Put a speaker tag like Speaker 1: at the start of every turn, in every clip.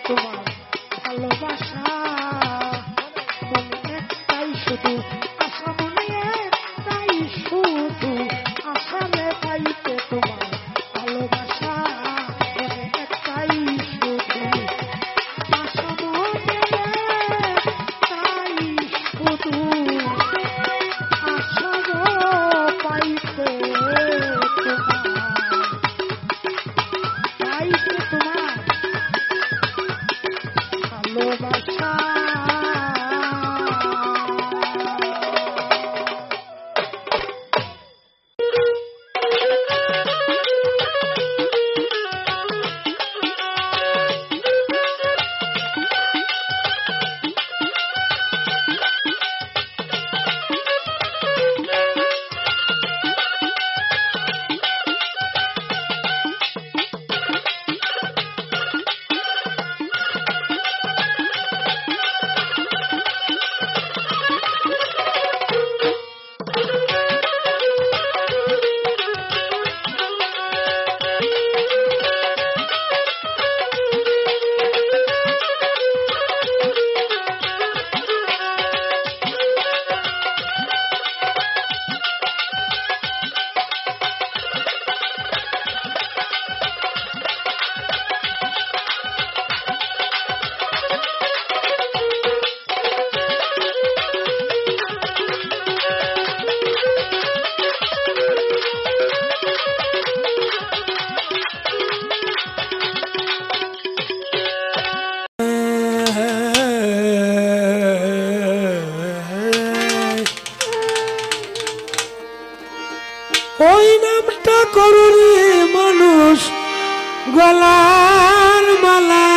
Speaker 1: তোমার ভালোবাসা মনে একটাই শুধু আশা মনে একটাই শুধু আশারে পাইতে তোমার ভালোবাসা মনে একটাই শুধু আশা মনে একটাই শুধু আশারে পাইতে তোমার ভালোবাসা।
Speaker 2: ওই নামটা করুনি মানুষ গলার মালা,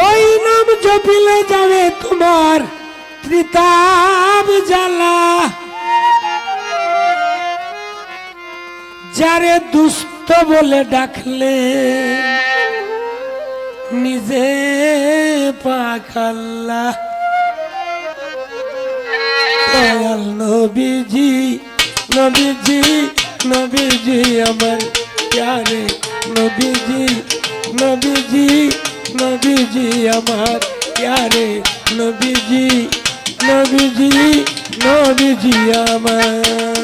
Speaker 2: ওই নাম জপিলে যাবে তোমার ত্রিতাপ জ্বালা। যারে দুষ্ট বলে ডাকলে নিজে পাখাল্লা। দয়াল নবীজি নবীজি নবীজি আমার প্যারে নবীজি নবীজি নবীজি আমার প্যারে নবীজি নবীজি নবীজি আমার।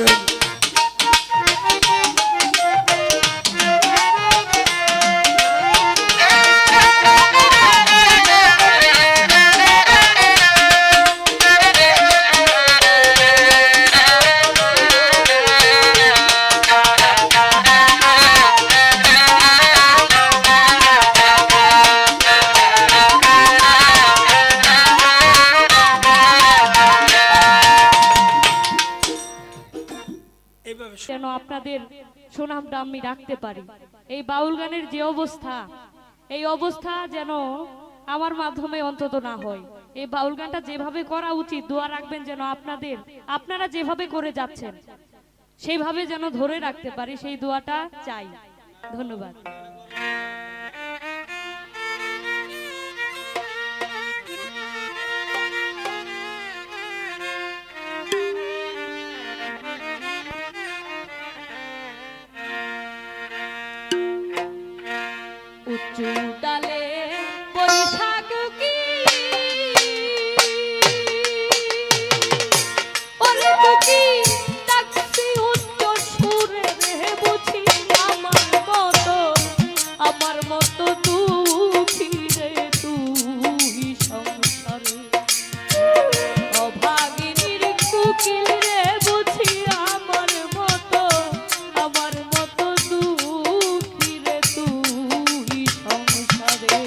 Speaker 3: যেন আপনাদের সুনামটা আমি রাখতে পারি। এই বাউল গানের যে অবস্থা, এই অবস্থা যেন আমার মাধ্যমে অন্তত না হয়। এই বাউল গানটা যেভাবে করা উচিত, দোয়া রাখবেন যেন আপনারা যেভাবে করে যাচ্ছেন সেইভাবে যেন ধরে রাখতে পারি, সেই দোয়াটা চাই। ধন্যবাদ। উঁচু ডালে বৈশাখ কি ওরে তুকি ডাকছি উচ্চ সুরে রে বুঝি আমার মতো দুঃখী রে তুই সংসারে অভাগিনীর কুকিল রে বুঝি আমার মতো দুঃখী রে তুই সংসারে।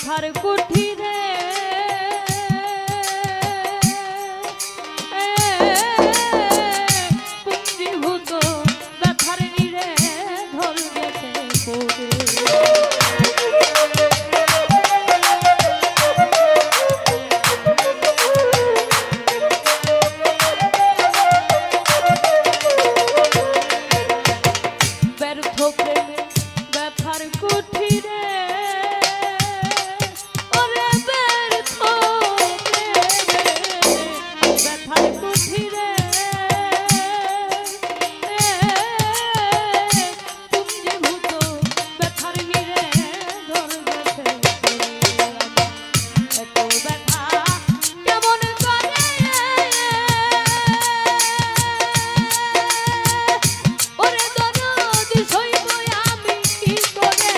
Speaker 3: ব্যথার কুঠিরে পুঞ্জীভূত ব্যথার নীড়ে ঢোল গেছে পড়ে। ব্যর্থ প্রেমে ব্যথার কুঠিরে ওরে ব্যর্থ প্রেমে ব্যথার কুঠিরে পুঞ্জীভূত ব্যথার নীড়ে ঢোল গেছে এত ব্যথা কেমন করে ওরে দরদি সইব আমি কি করে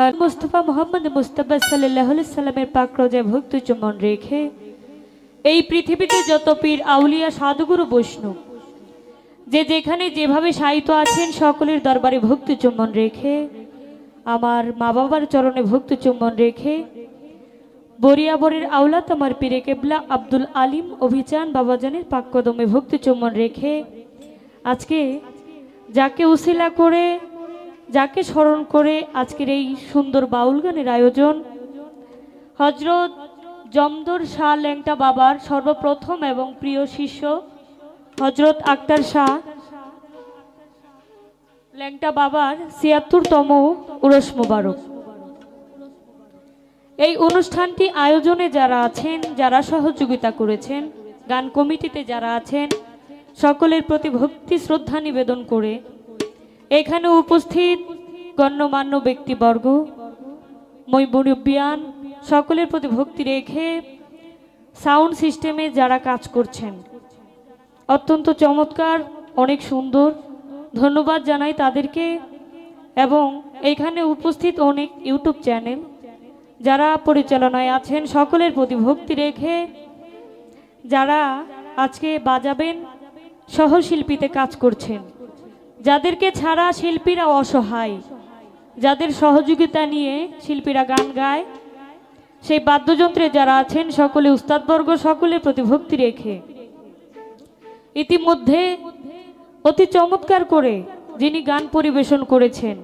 Speaker 3: আমার মুস্তাফা মোহাম্মদ মুস্তাফা সাল্লাল্লাহু আলাইহি সাল্লামের পাক রোজায় ভক্তি চুম্বন রেখে এই পৃথিবীতে যত পীর আউলিয়া সাধুগুরু বৈষ্ণব যে যেখানে যেভাবে সাহিত্য আছেন সকলের দরবারে ভক্তি চুম্বন রেখে আমার মা বাবার চরণে ভক্তি চুম্বন রেখে বরিয়াবরের আওলাদ আমার পীরে কেবলা আব্দুল আলিম অভিযান বাবাজানের পাক কদমে ভক্তি চুম্বন রেখে আজকে যাকে উসিলা করে যাকে স্মরণ করে আজকের এই সুন্দর বাউল গানের আয়োজন হযরত জমদর শাহ ল্যাংটা বাবার সর্বপ্রথম এবং প্রিয় শিষ্য হযরত আক্তার শাহ ল্যাংটা বাবার ৭৬তম উরস মোবারক। এই অনুষ্ঠানটি আয়োজনে যারা আছেন, যারা সহযোগিতা করেছেন, গান কমিটিতে যারা আছেন, সকলের প্রতি ভক্তি শ্রদ্ধা নিবেদন করে এখানে উপস্থিত গণ্যমান্য ব্যক্তিবর্গ মুরব্বিয়ান সকলের প্রতি ভক্তি রেখে সাউন্ড সিস্টেমে যারা কাজ করছেন অত্যন্ত চমৎকার, অনেক সুন্দর, ধন্যবাদ জানাই তাদেরকে। এবং এইখানে উপস্থিত অনেক ইউটিউব চ্যানেল যারা পরিচালনায় আছেন সকলের প্রতি ভক্তি রেখে যারা আজকে বাজাবেন সহশিল্পীতে কাজ করছেন, যাদেরকে ছাড়া শিল্পীরা অসহায়, যাদের সহযোগিতা নিয়ে শিল্পীরা গান গায়, সেই বাদ্যযন্ত্রে যারা আছেন সকলে উস্তাদবর্গ সকলের প্রতি ভক্তি রেখে ইতিমধ্যে অতি চমৎকার করে যিনি গান পরিবেশন করেছেন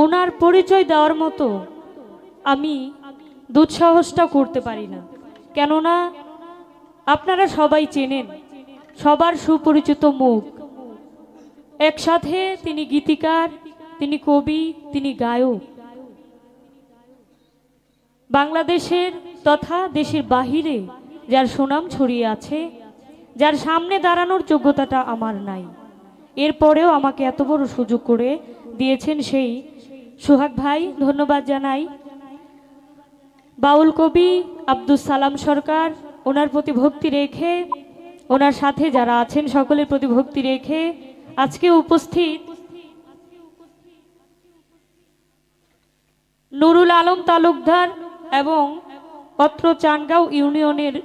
Speaker 3: ওনার পরিচয় দেওয়ার মতো আমি দুঃসাহসটা করতে পারি না, কেননা আপনারা সবাই চেনেন, সবার সুপরিচিত মুখ। একসাথে তিনি গীতিকার, তিনি কবি, তিনি গায়ক। বাংলাদেশের তথা দেশের বাহিরে যার সুনাম ছড়িয়ে আছে, যার সামনে দাঁড়ানোর যোগ্যতাটা আমার নাই, এরপরেও আমাকে এত বড় সুযোগ করে দিয়েছেন সেই সোহাগ ভাই, ধন্যবাদ জানাই। বাউল কবি আব্দুল সালাম সরকার, ওনার প্রতি ভক্তি রেখে, ওনার সাথে যারা আছেন সকলের প্রতি ভক্তি রেখে আজকে উপস্থিত নুরুল আলম তালুকদার এবং অত্র চানগাঁও ইউনিয়নের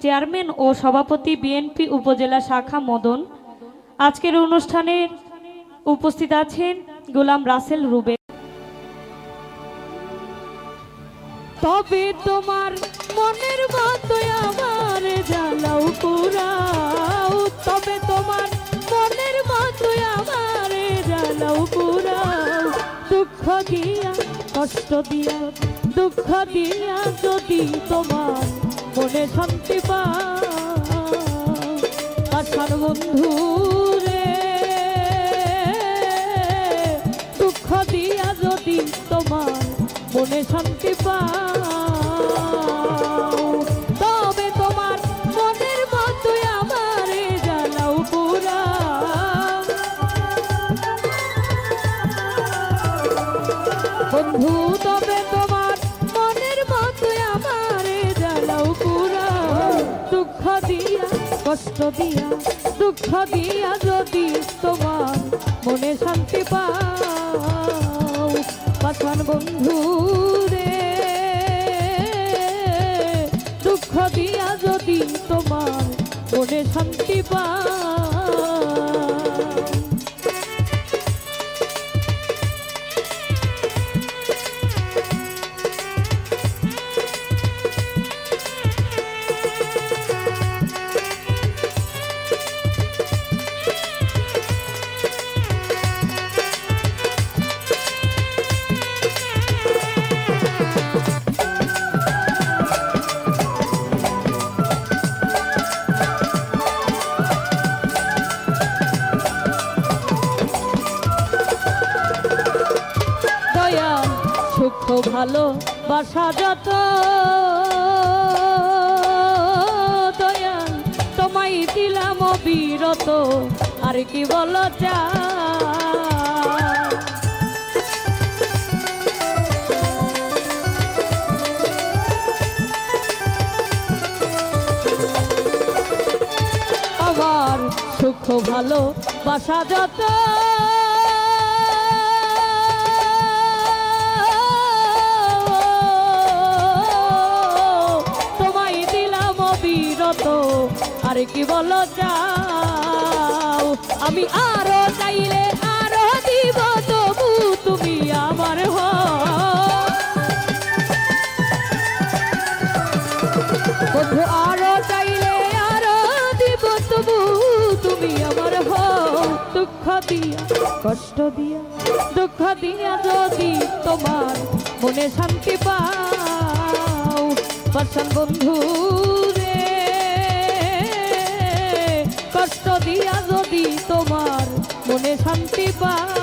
Speaker 3: চেয়ারম্যান ও সভাপতি বিএনপি উপজেলা শাখা মদন। আজকের অনুষ্ঠানে উপস্থিত আছেন গোলাম রাসেল রুবে। তবে তোমার মনের মতো আমার জ্বালাও পুরাও, তবে তোমার মনের মতো আমার জ্বালাও পুরাও, দুঃখ দিয়া কষ্ট দিয়া দুঃখ দিয়া যদি তোমার মনে শান্তি পাও, আশার বন্ধু রে, দুঃখ দিয়া যদি তোমার মনে শান্তি পাও, তবে তোমার মনের মতো আমার জ্বালাও পুরাও, বন্ধু তবে তোমার মনের মতো আমার জ্বালাও পুরাও, দুঃখ দিয়া কষ্ট দিয়া দুঃখ দিয়া যদি তোমার মনে শান্তি পাও, পাশান বন্ধু রে, দুঃখ দিয়া যদি তোমার মনে শান্তি পাও। সুখ ভালো বাসা যত দয়াল তোমায় দিলাম অবিরত, আর কি বলো যা আমার সুখ ভালো বাসা যত তো আর কি বলো চাও আমি আরো চাইলে আরো দিব তবু তুমি আমার বন্ধু আরো চাইলে আরো দিব তবু তুমি আমার দুঃখ দিয়া কষ্ট দিয়া দুঃখ দিয়া যদি তোমার মনে শান্তি পাও পাশান বন্ধু রে কষ্ট দিয়া যদি তোমার মনে শান্তি পাও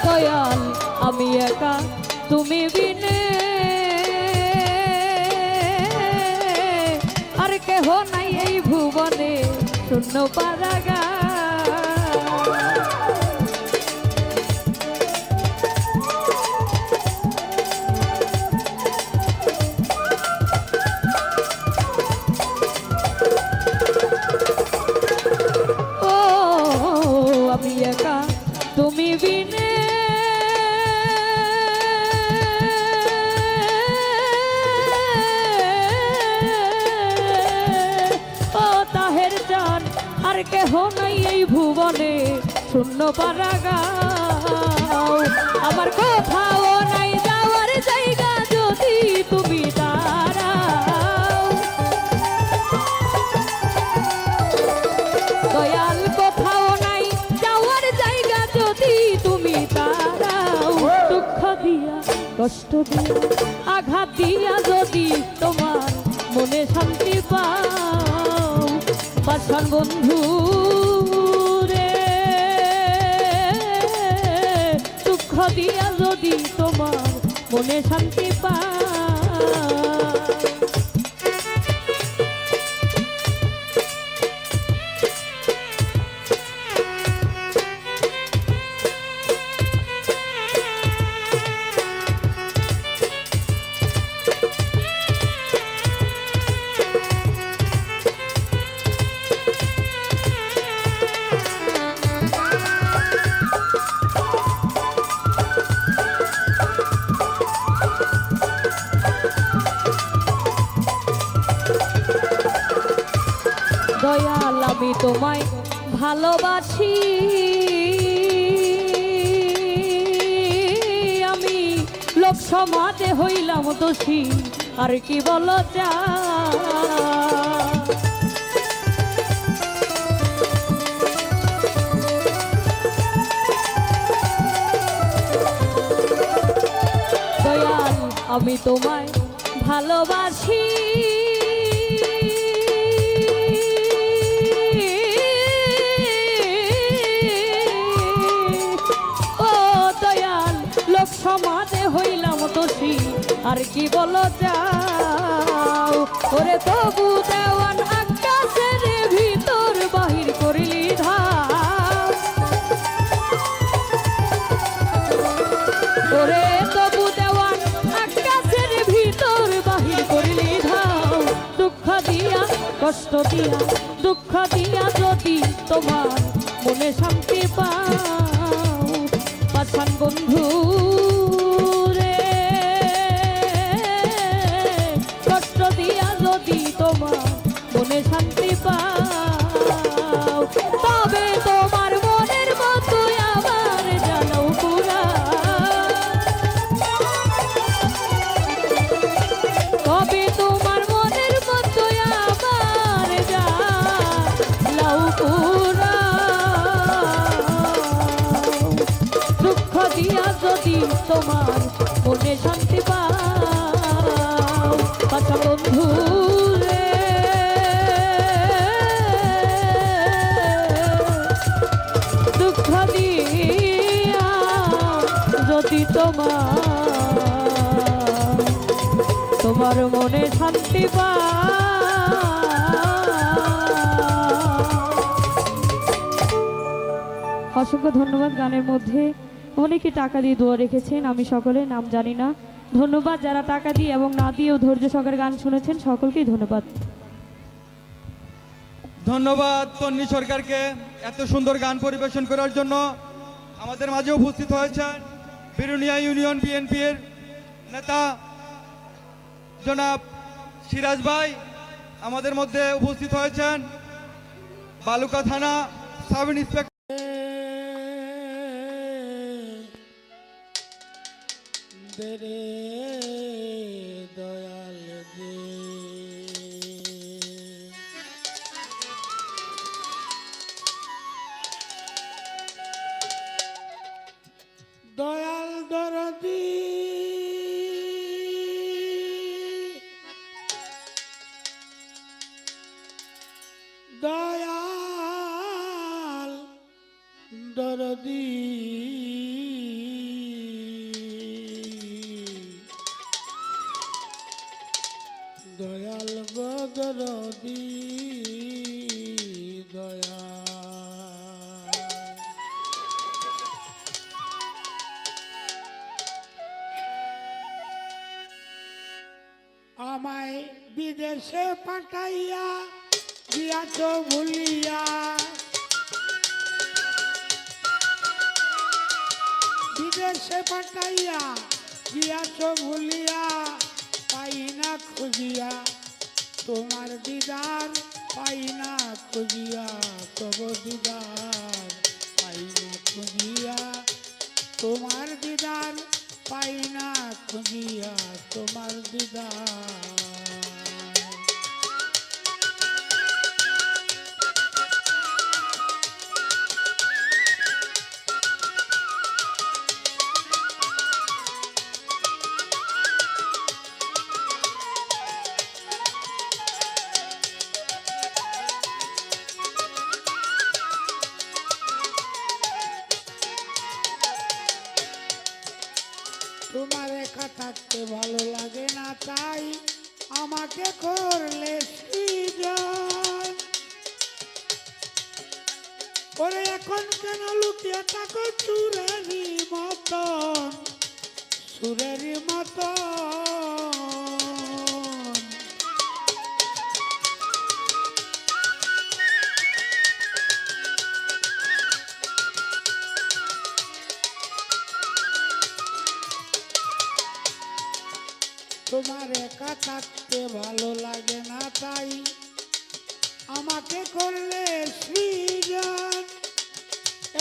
Speaker 3: দয়াল আমি একা তুমি বিনে আর কেহ নাই এই ভুবনে শূন্য পারাগা ও আমি একা তুমি বিনে আর কেহ নাই এই ভুবনে শূন্য পারাগাও আমার কোথাও নাই যাওয়ার জায়গা যদি তুমি দাঁড়াও দয়াল কোথাও নাই যাওয়ার জায়গা যদি তুমি দাঁড়াও দুঃখ দিয়া কষ্ট দিয়া আঘাত দিয়া যদি তোমার মনে শান্তি পাও পাশান বন্ধু রে দুঃখ দিয়া যদি তোমার মনে শান্তি পাও দয়াল আমি তোমায় ভালোবাসি আমি লোক সমাজে হইলাম দোষী আর কি বলো চা দয়াল আমি তোমায় ভালোবাসি সমাজে হইলাম দোষী আর কি বলো যাও ওরে তবু দেওয়ান আকাশের ভিতর বাহির করিলি ধাও ওরে তবু দেওয়ান আকাশের ভিতর বাহির করিলি ধাও দুঃখ দিয়া কষ্ট দিয়া দুঃখ দিয়া যদি তোমার মনে শান্তি পাও পাশান বন্ধু তোমার মনে শান্তি পাও তবে তোমার মনের মতো আবার জানাও পুরা তবে তোমার মনের মতো আবার জানাও পুরা দুঃখ দিয়া যদি তোমার মনে শান্তি পাও পাশা বন্ধু তোমার মনে শান্তি পা। অসংখ্য ধন্যবাদ। গানের মধ্যে অনেকে টাকা দিয়ে দোয়া রেখেছেন, আমি সকলের নাম জানি না। ধন্যবাদ যারা টাকা দিয়ে এবং না দিয়েও ধৈর্য সহকারে গান শুনেছেন, সকলকেই ধন্যবাদ।
Speaker 4: ধন্যবাদ তন্নি সরকারকে এত সুন্দর গান পরিবেশন করার জন্য। আমাদের মাঝে উপস্থিত হয়েছেন বিরুনিয়া ইউনিয়ন বিএনপির নেতা জনাব সিরাজ ভাই। আমাদের মধ্যে উপস্থিত হয়েছেন বালুকা থানা সাব ইন্সপেক্টর
Speaker 2: রে দয়াল দে দয়াল দরদি দয়াল দরদি দয়াল গদরদি দয়াল আমায় বিদেশে পাঠাইয়া দিয়াছ ভুলিয়া, বিদেশে পাঠাইয়া দিয়াছ ভুলিয়া, পাই না খুঁজিয়া তোমার দিদার, পাই না খুঁজিয়া তব দিদার, পাই না খুঁজিয়া তোমার দিদার, পাই না খুঁজিয়া তোমার দিদার। তোমার একা থাকতে ভালো লাগে না, তাই আমাকে করলে সৃজন। ওরে এখন কেন লুকিয়ে থাকো সুরেরই মতন, সুরেরই মতন। তোমার একা থাকতে ভালো লাগে না, তাই আমাকে করলে সৃজন।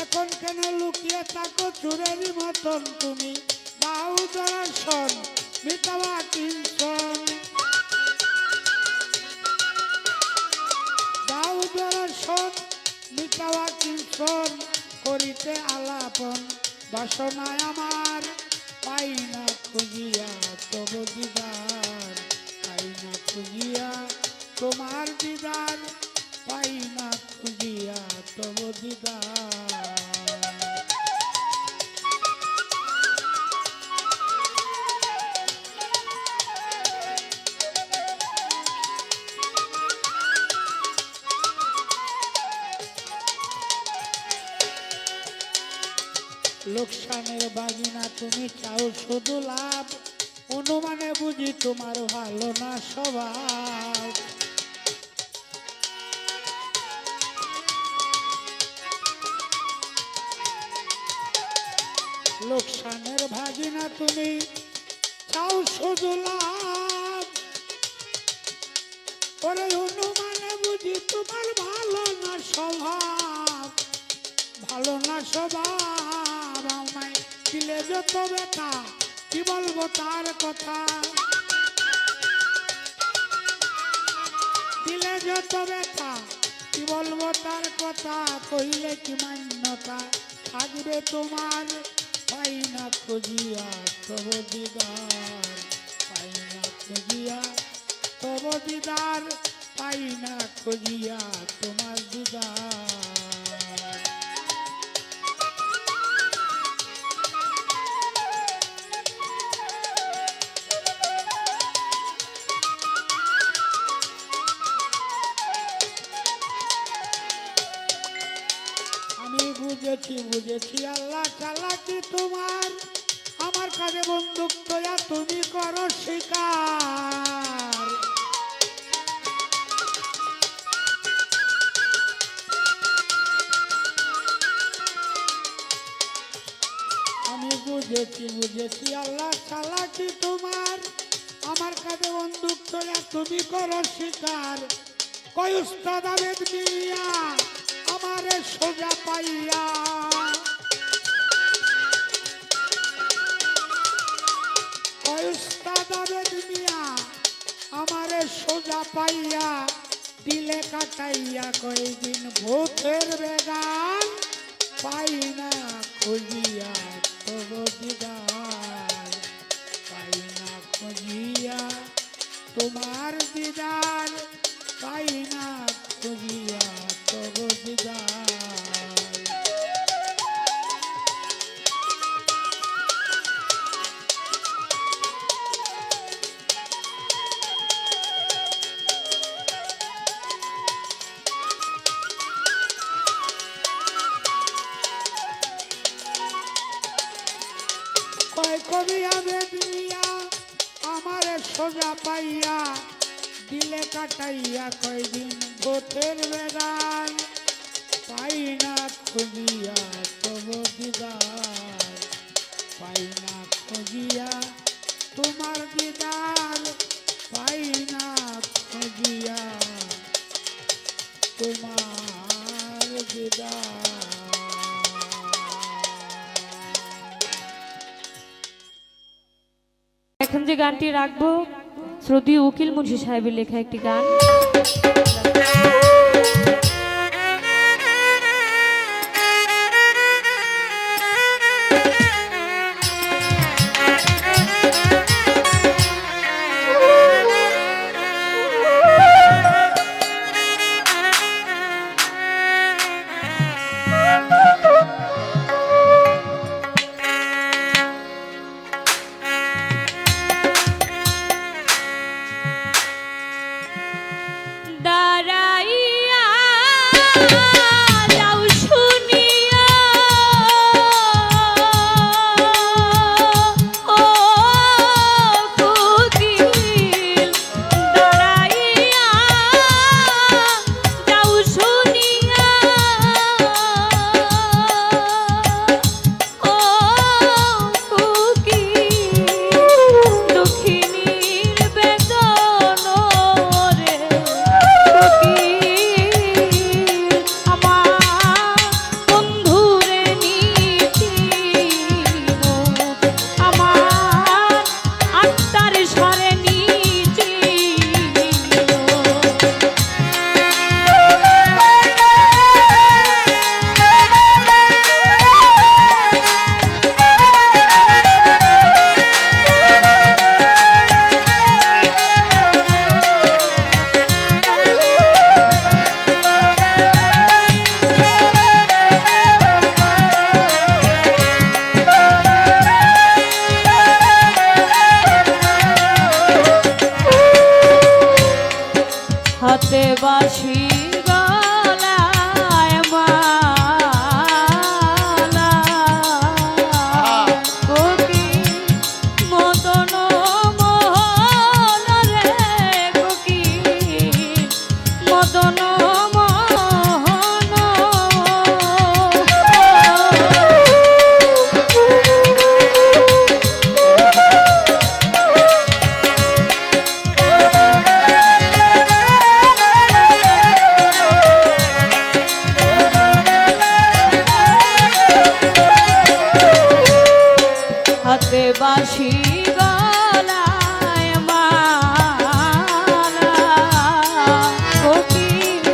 Speaker 2: এখন কেন লুকিয়ে থাকো চোরেরই মতন, তুমি দাও দর্শন মিটাবা কিঞ্চন, দাও দর্শন মিটাবা কিঞ্চন, করিতে আলাপন বাসনায় আমার, পাই না খুঁজিয়া তব দিদার, পাই না খুঁজিয়া তোমার দিদার, পাই না খুঁজিয়া তব দিদার। লোকসানের বাগিনা তুমি চাও শুধু লাভ, অনুমানে বুঝি তোমার ভালো না স্বভাব। লোকসানের ভাগিনা তুমি চাও শুধু লাভ, ওরে অনুমানে বুঝি তোমার ভালো না স্বভাব, ভালো না স্বভাব। আমায় দিলে যত ব্যথা কি বলবো তার কথা, দিলে যত ব্যথা কি বলবো তার কথা, কইলে কি মান্যতা থাকবে তোমার, পাই না খুঁজিয়া তব দিদার, পাই না খুঁজিয়া তব দিদার, পাই না খুঁজিয়া তোমার দিদার। বুঝেছি আল্লাহ চালাকি তোমার, আমার কাছে বন্দুক তোয়া তুমি করো শিকার। আমি বুঝেছি আল্লাহ চালাকি তোমার, আমার কাছে বন্দুক তোয়া তুমি করো শিকার। কই উস্তাদ আবেদ মিয়া আমারে সোজা পাইয়া, কই উস্তাদ আবেদ মিয়া আমারে সোজা পাইয়া, দিলে কাটাইয়া কয়দিন ভূতের বেগান, পাই না খুঁজিয়া তবু দিদার, পাই না খুঁজিয়া তোমার দিদার, পাই না খুঁজিয়া তবু দিদার। কয় কবি আবেদ মিয়া আমারে সোজা পাইয়া, দিলে কাটাইয়া কয়দিন ভূতের বেগান, পাই না খুঁজিয়া তবু দিদার, পাই না খুঁজিয়া তোমার দিদার, পাই না খুঁজিয়া তোমার দিদার।
Speaker 3: এখন যে গানটি রাখবো শ্রদ্ধেয় উকিল মুন্সি সাহেবের লেখা একটি গান। হাতে বাঁশি গলায় মালা, কোকিল মদন মোহন রে, কোকিল মদন মোহন। হাতে বাঁশি গলায় মালা, কোকিল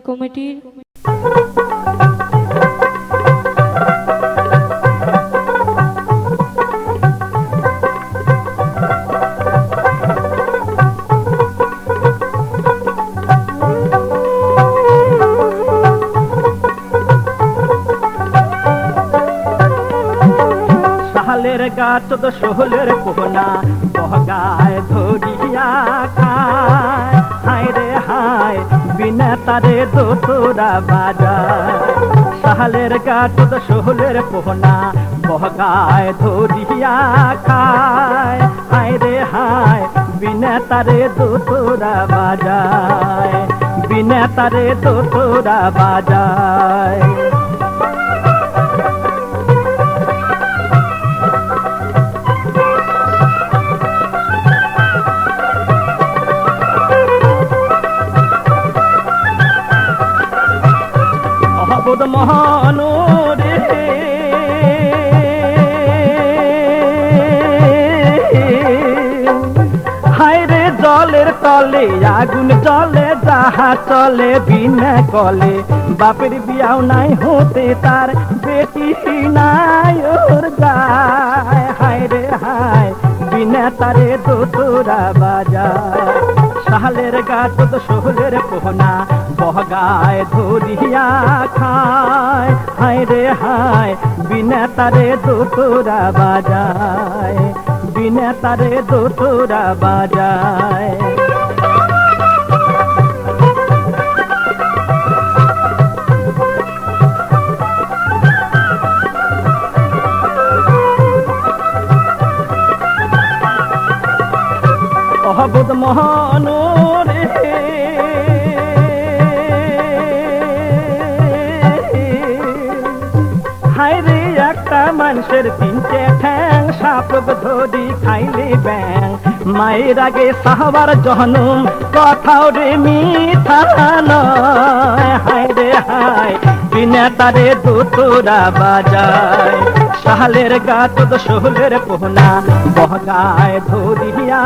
Speaker 3: কমিটির
Speaker 5: শালের গাছ তো শোলের পোহনা বহগায় ধরিয়া খায় হায় রে হায় বিনা তারে দোতরা বাজায় শালের গাছ তো শোলের পোহনা বহগায় ধরিয়া খায় হায় রে হায় বিনা তারে দোতরা বাজায় বিনা তারে দোতরা বাজায় অবদ মহানুরে হায় রে জলের তলে আগুন জলে যাহা চলে বিনা কলে বাপের বিয়াও নাই হতে তার বেটি নাই ওর গায় হায় রে হায় বিনা তারে দোতরা বাজায় শালের গাছ তো শোলের পোহনা বহগায় ধরিয়া খায় হায় রে হায় বিনা তারে দোতরা বাজায় বিনা তারে দোতরা বাজায় অবদ মহানুরে হায় রে একটা মানুষের তিনটে ঠ্যাং সাপ ধরি খাইলে ব্যাং মায়ের আগে সাহবার জনম কথাও রে মিথ্যা নয় হায় রে হায় বিনা তারে দোতরা বাজায় শালের গাছ তো শোলের পোহনা বহগায় ধরিয়া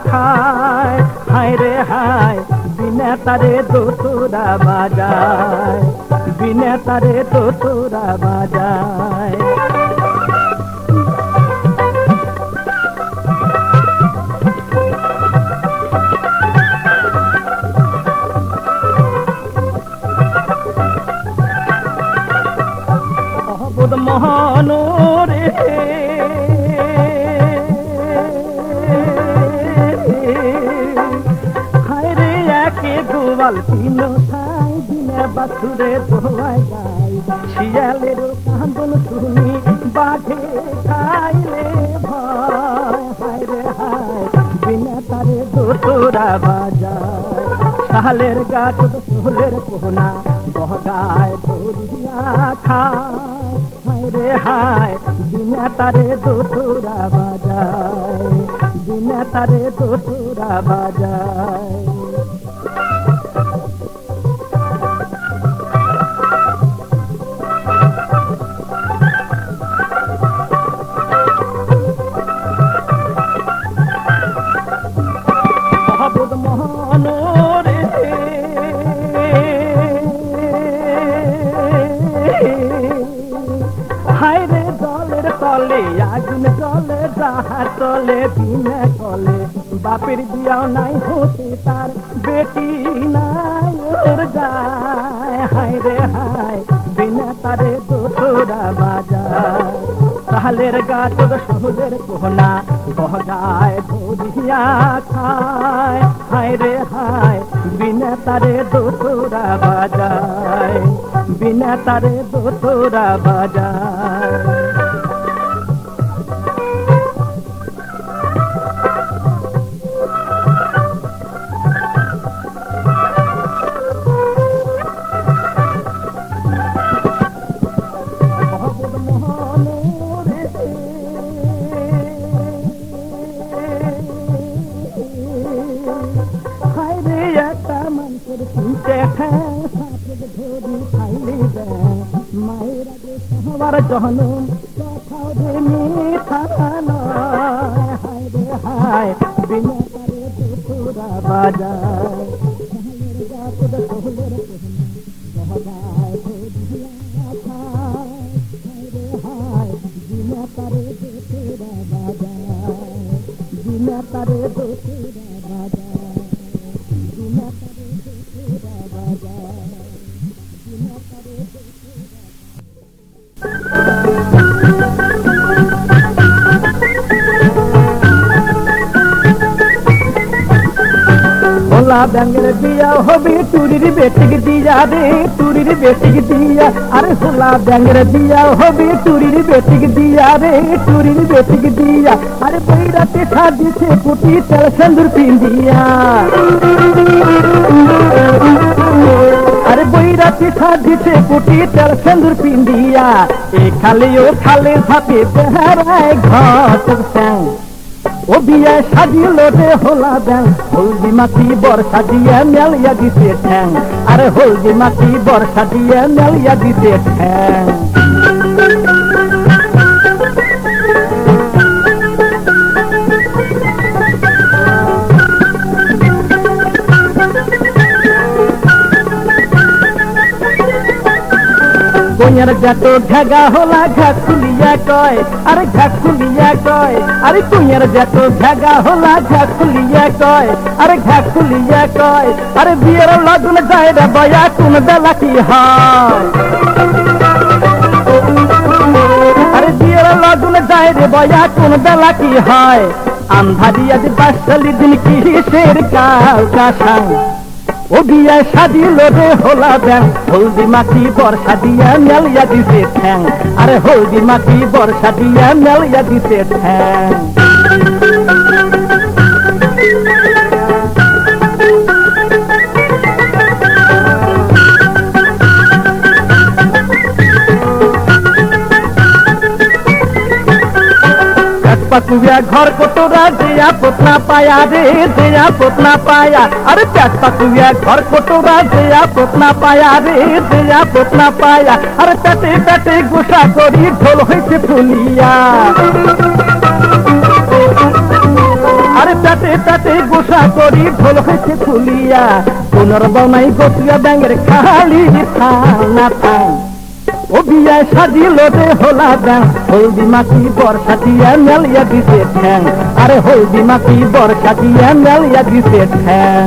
Speaker 5: খায় হায় রে হায় বিনা তারে দোতরা বাজায় বিনা তারে দোতরা বাজায় অবদ মহানুরে হায় রে একে গোয়াল তিন ঠাই দিনে বাছুরে ধোয়ায় যায় শিয়ালের কান্দন শুনি বাঘে খাইলে ভয় হায় রে হায় বিনা তারে দোতরা বাজায় শালের গাছ তো শোলের পোহনা বহগায় ধরিয়া খায় হায় রে হায় বিনা তারে দোতরা বাজায় বিনা তারে দোতরা বাজায় অবদ মহানুরে হায় রে জলের তলে আগুন জলে যাহা চলে বিনা কলে বাপের বিয়াও নাই হতে তার বেটি নাই ওর গায় হায় রে হায় বিনা তারে দোতরা বাজায় শালের গাছ শোলের পোহনা বহগায় ধরিয়া খায় হায় রে হায় বিনা তারে দোতরা বাজায় বিনা তারে দোতরা বাজায় অবদ মহানুরে হায় রে একটা মানুষের তিনটে ঠ্যাং সাপ ধরি খাইলে ব্যাং মায়ের আগে সাহবার জনম কথাও রে মিথ্যা নয় হায় রে হায় বিনা তারে দোতরা বাজায় শালের গাছ তো শোলের পোহনা সদায় ধরিয়া খায় রে হায় দিনা তারে দোতেরা বাজায় দিনা তারে দোতেরা বাজায় দিনা তারে দোতেরা বাজায় দিনা তারে দোতেরা ভোলা ব্যাঙের দিয়া হবে টুরির বেটিক দিয়া রে টুরির বেটিক দিয়া আরে ভোলা ব্যাঙের দিয়া হবে টুরির বেটিক দিয়া রে টুরির বেটিক দিয়া আরে বৈরাতে সাজিছে পুটি তেল সেন্দুর পিন্দিয়া আরে বৈরাতে সাজিছে পুটি তেল সেন্দুর পিন্দিয়া এ খালে ও খালে ঝাপে বেহারায় ঘট স্যাং ও বিয়ে সাজিল রে হোলা ব্যাং হলদি মাটি বর্ষা দিয়ে মেলিয়া দিতে ঠ্যাং আরে হলদি মাটি বর্ষা দিয়ে মেলিয়া দিতে ঠ্যাং কইয়ার জাটো ঢাগা হোলা ঘা খুলিয়া কয় আরে ঘা খুলিয়া কয় আরে কইয়ার জাটো ঢাগা হোলা ঘা খুলিয়া কয় আরে ঘা খুলিয়া কয় আরে বিয়ের লগন যায় রে বয়া কোন বেলা কি হয় আরে বিয়ের লগন যায় রে বয়া কোন বেলা কি হয় আন্ধারিয়া যে বাসালি দিন কিসের কাল কাশাং ও বিয়ে সাজিল রে হোলা ব্যাং হলদি মাটি বর্ষা দিয়া মেলিয়া দিতে ঠ্যাং আরে হলদি মাটি বর্ষা দিয়া মেলিয়া দিতে ঠ্যাং पकुया घर कोटोरा जया पोतना पाया रे जया पोतना पाया अरे प्यास पकुया घर कोटोरा जया पोतना पाया रे जया पोतना पाया अरे पेटे पेटे गुस्सा करी ढोल होइছে ফুলিয়া अरे पेटे पेटे गुस्सा करी ढोल होइছে ফুলিয়া পুনর্বনাই গোটিয়া ব্যাঙের খালি থানা থান ও বিয়ে সাজিল রে হোলা ব্যাং হলদি মাটি বর্ষা দিয়া মেলিয়া দিতে ঠ্যাং আরে হলদি মাটি বর্ষা দিয়া মেলিয়া দিতে ঠ্যাং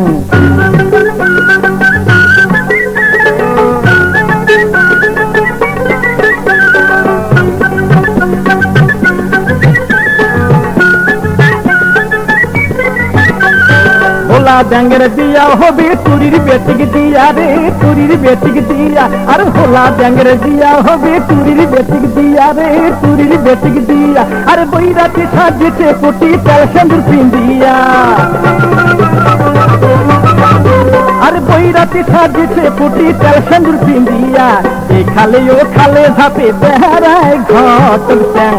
Speaker 5: ভোলা ব্যাঙের দিয়া হবে টুরির বেটিক দিয়া রে টুরির বেটিক দিয়া আরে ভোলা ব্যাঙের দিয়া হবে টুরির বেটিক দিয়া রে টুরির বেটিক দিয়া আরে বৈরাতে সাজিছে পুটি তেল সেন্দুর পিন্দিয়া আরে বৈরাতে সাজিছে পুটি তেল সেন্দুর পিন্দিয়া এই খালে ও খালে ঝাপে বেহারায় ঘট স্যাং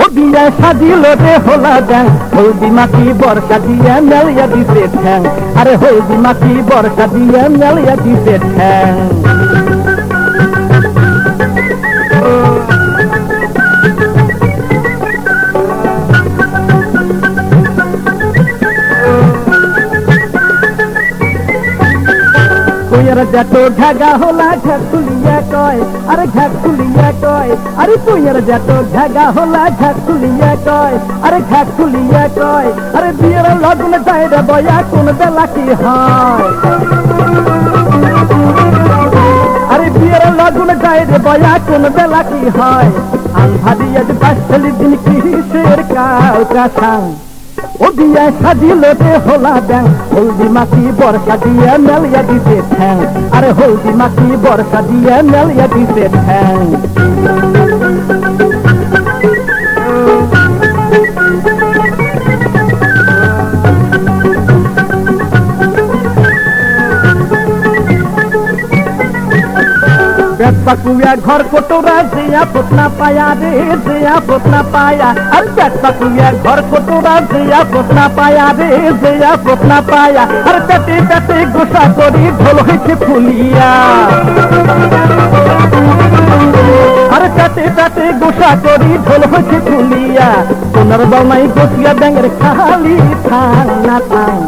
Speaker 5: ও বিয়ে সাজিল রে হোলা ব্যাং হলদি মাটি বর্ষা দিয়ে মেলিয়া দিতে ঠ্যাং আরে হলদি মাটি বর্ষা দিয়ে মেলিয়া দিতে ঠ্যাং কইয়ার জাটো ঢাগা হোলা ঘা খুলিয়া কয় আরে ঘা খুলিয়া কয় আরে কইয়ার জাটো ঢাগা হোলা ঘা খুলিয়া কয় আরে ঘা খুলিয়া কয় আরে বিয়ের লগন যায় রে বয়া কোন বেলা কি হয় আরে বিয়ের লগন যায় রে বয়া কোন বেলা কি হয় আন্ধারিয়া যে বাসালি দিন কিসের কাল কাশাং ও বিয়ে সাজিল রে হোলা ব্যাং হলদি মাটি বর্ষা দিয়ে মেলিয়া দিতে ঠ্যাং আরে হলদি মাটি বর্ষা দিয়ে মেলিয়া দিতে ঠ্যাং पकुया घर कोटोरा जया पोतना पाया रे जया पोतना पाया अरे पेट पकुया घर कोटोरा जया पोतना पाया रे जया पोतना पाया अरे पेटे पेटे गुस्सा करी ढोल होइছে ফুলিয়া अरे पेटे पेटे गुस्सा करी ढोल होइছে ফুলিয়া পুনর্বনাই গোটিয়া ব্যাঙের খালি থানা থান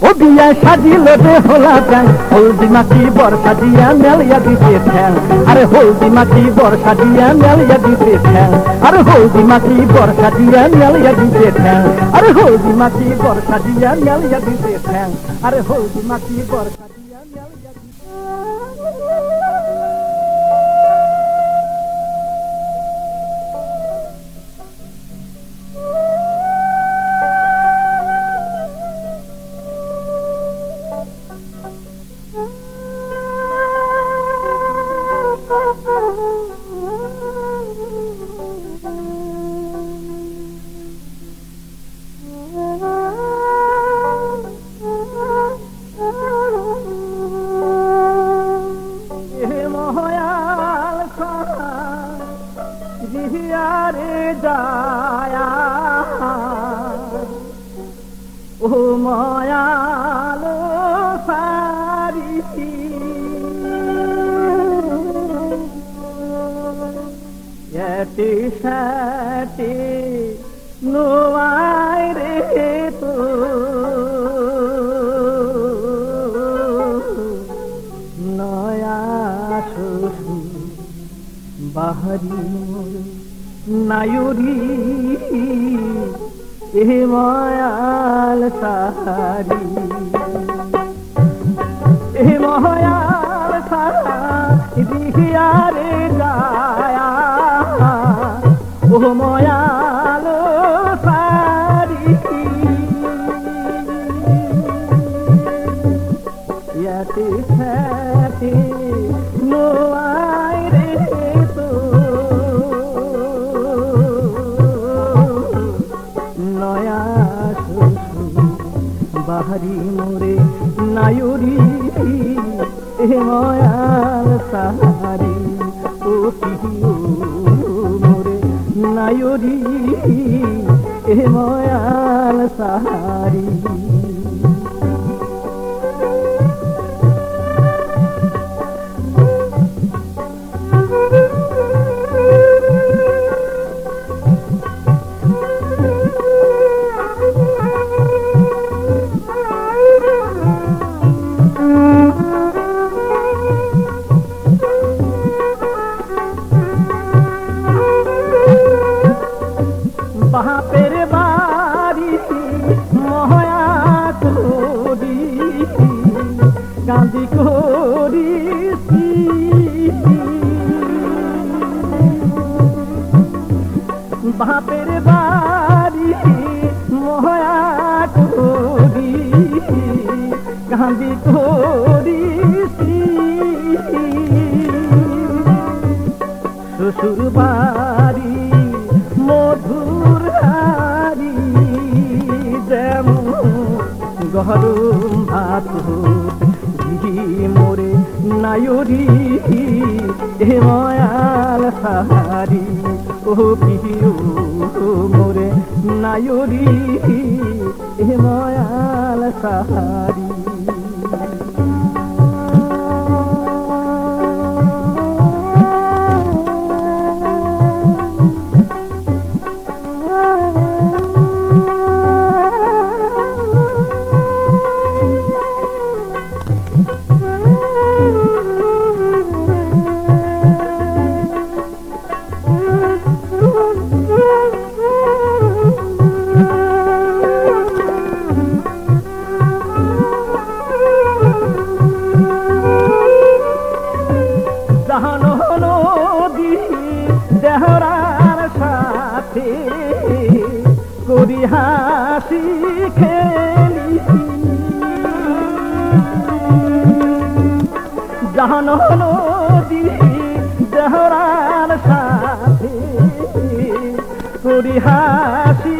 Speaker 5: ও ও বিয়া সাজিল রে হোলা ব্যাং হলদি মাটি বর্ষা দিয়া মেলিয়া দিতে ঠ্যাং আরে হলদি মাটি বর্ষা দিয়া মেলিয়া দিতে ঠ্যাং আরে হলদি মাটি বর্ষা দিয়া মেলিয়া দিতে ঠ্যাং আরে হলদি মাটি বর্ষা দিয়া মেলিয়া দিতে ঠ্যাং আরে হলদি মাটি বর্ষা দিয়া মেলিয়া ও মায়ালো সারি এটি সাটি নোয়াই রে তো নয়া শুশু বাহারি নায়ুরি এ মায়াল সারি এ মায়াল সারি দিহিয়ারে গায়া ও মায়াল সারি ইয়াতে সাথে নোয়াই রে তো নয়া শুশু বাহারি মোরে নায়ুরি এ ময়াল সাহারি ও পিহিও মোরে নায়ুরি এ ময়াল সাহারি বাপের বাড়ি মহয়া করি কান্দি করি বাপের বাড়ি মহয়া করি কান্দি করি শ্বশুর বাড়ি মধুর হারি যেমন গরম ভাত ঘি মোরে নায়ুরি এ ময়াল সাহারি ও পিহিও মোরে নায়ুরি এ ময়াল সাহারি দেহরার সাথে করি হাসি খেলি জানো নদী দেহরার সাথে করি হাসি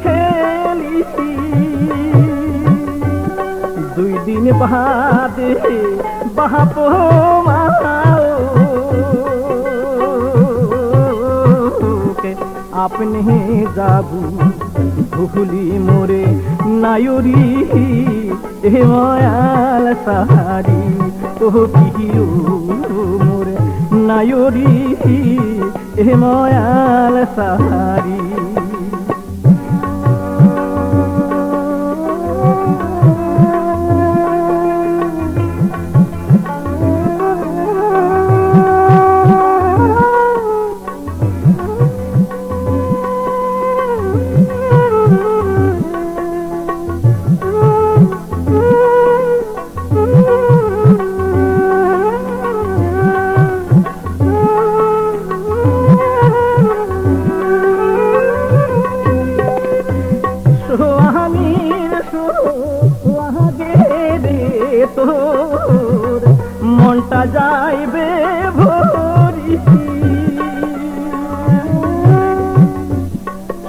Speaker 5: খেলি দুই দিন বাদে বাপ আপনি যাবু ভুলি মোরে নায়ুরি এ ময়াল সাহারি ও পিহিও মোরে নায়ুরি এ ময়াল সাহারি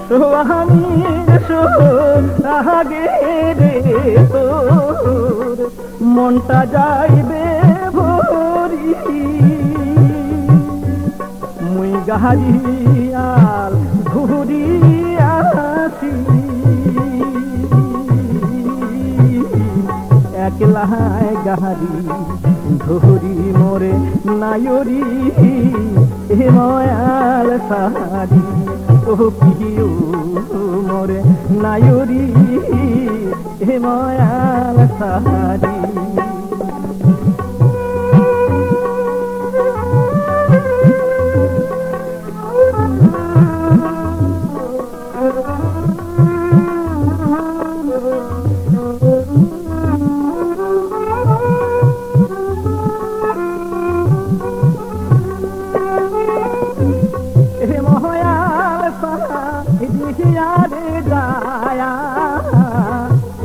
Speaker 5: সোহানির সোহাগে রে তোর মনটা যাইবে ভরি মুই গাহারিয়াল ঘুরিয়াছি একলায় গাহারি ধরি মোরে নায়রি এ ময়াল সাহারি ও পিও মোরে নায়রি এ ময়াল সাহারি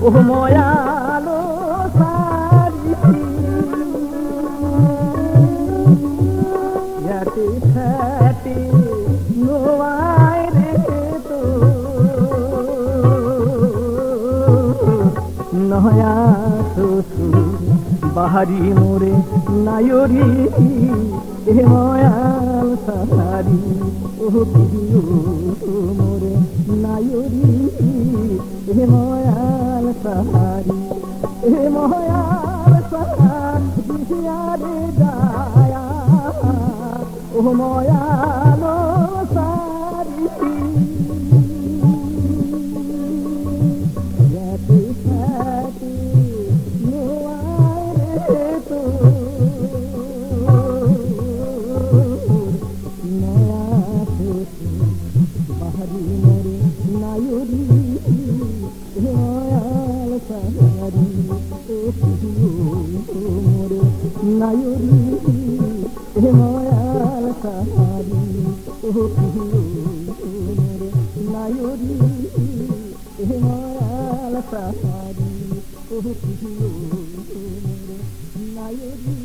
Speaker 5: ও ময়ালো সারি ইয়াতে ছাতে নোয়াই রে তো নয়া শ্বশুর বাহারি মোরে নায়রি এ ময়াল সাহারি ও প্রিয় মোরে নায়রি এ ময়াল সাহারি এ ময়াল সাহারি দিয়ারে দায়া ও ময়াল সারি ইয়াতে সাথে নোয়াই রে তো নয়া শ্বশুর বাহারি মোরে নায়রি ময়াল সাহারি ও প্রিয় মোরে নায়রি হে ময়াল সাহারি ও প্রিয় মোরে নায়রি হে ময়াল সাহারি ও প্রিয় মোরে নায়রি